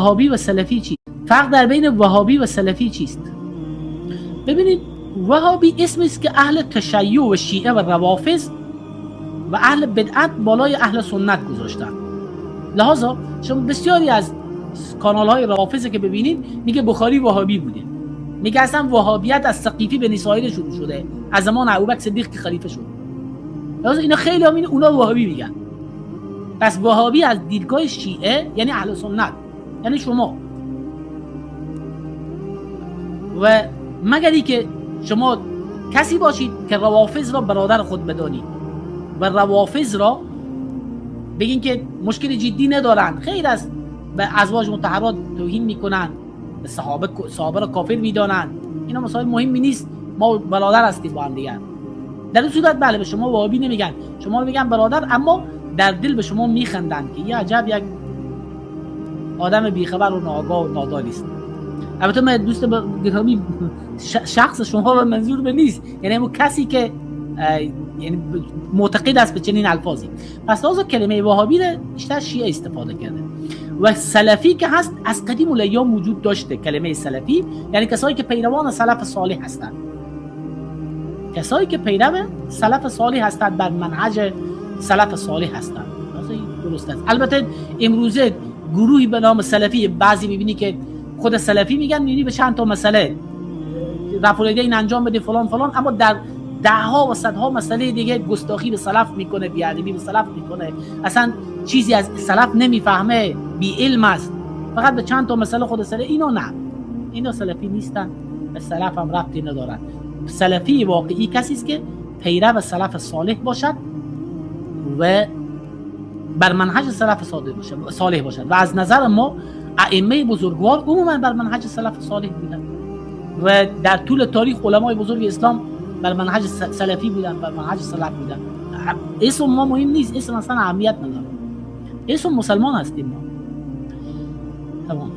وهابی و سلفی چیست؟ فرق در بین وهابی و سلفی چیست؟ ببینید وهابی اسمی است که اهل تشیع و شیعه و روافض و اهل بدعت بالای اهل سنت گذاشتن. لحاظا شما بسیاری از کانال های روافض که ببینید میگه بخاری وهابی بوده، میگه اصلا وهابیت از ثقیفی بن اسرائیل شروع شده از زمان ابوبکر صدیق که خلیفه شد. لحاظا اینا خیلی هم اونا وهابی میگن. پس وهابی از دیدگاه شیعه یعنی اهل سنت، یعنی شما. و مگری که شما کسی باشید که روافض را برادر خود بدانید و روافض را بگین که مشکل جدی ندارن، خیر از به ازواج مطهرات توهین میکنن، به صحابه را کافر میدانن، اینا مسائل مهمی نیست، ما برادر هستیم با هم دیگر. در این صورت بله به شما وهابی نمیگن، شما رو میگن برادر، اما در دل به شما میخندن که یه عجب یک آدم بیخبر و ناآگاه و نادانی است. البته من دوست گرامی شخص شما و منظور به نیست، یعنی همون کسی که یعنی معتقد است به چنین الفاظی. پس لازم کلمه وهابی را بیشتر شیعه استفاده کرده و سلفی که هست از قدیم الایام وجود داشته. کلمه سلفی یعنی کسایی که پیروان سلف صالح هستند، کسایی که پیرو سلف صالح هستند، بر منهج سلف صالح هستند. درست است. البته امروزه گروهی به نام سلفی، بعضی میبینی که خود سلفی میگن، میبینی به چند تا مسئله رفع الیدین انجام بده فلان فلان، اما در دهها و صدها مسئله دیگه گستاخی به سلف میکنه، بی‌ادبی به سلف میکنه، اصلا چیزی از سلف نمیفهمه، بی علم است، فقط به چند تا مسئله خود سلف. اینا نه، اینا سلفی نیستن، به سلف هم ربطی ندارن. سلفی واقعی کسی است که پیرو سلف صالح باشد و بر منهج سلف صالح باشد و از نظر ما ائمه بزرگوار عموما بر منهج سلف صالح بودن و در طول تاریخ علمای بزرگ اسلام بر منهج سلفی بودن، بر منهج سلف بودن. اسم ما مهم نیست، اسم اصلا اهمیت نداره، اسم مسلمان هستیم ما. تمام.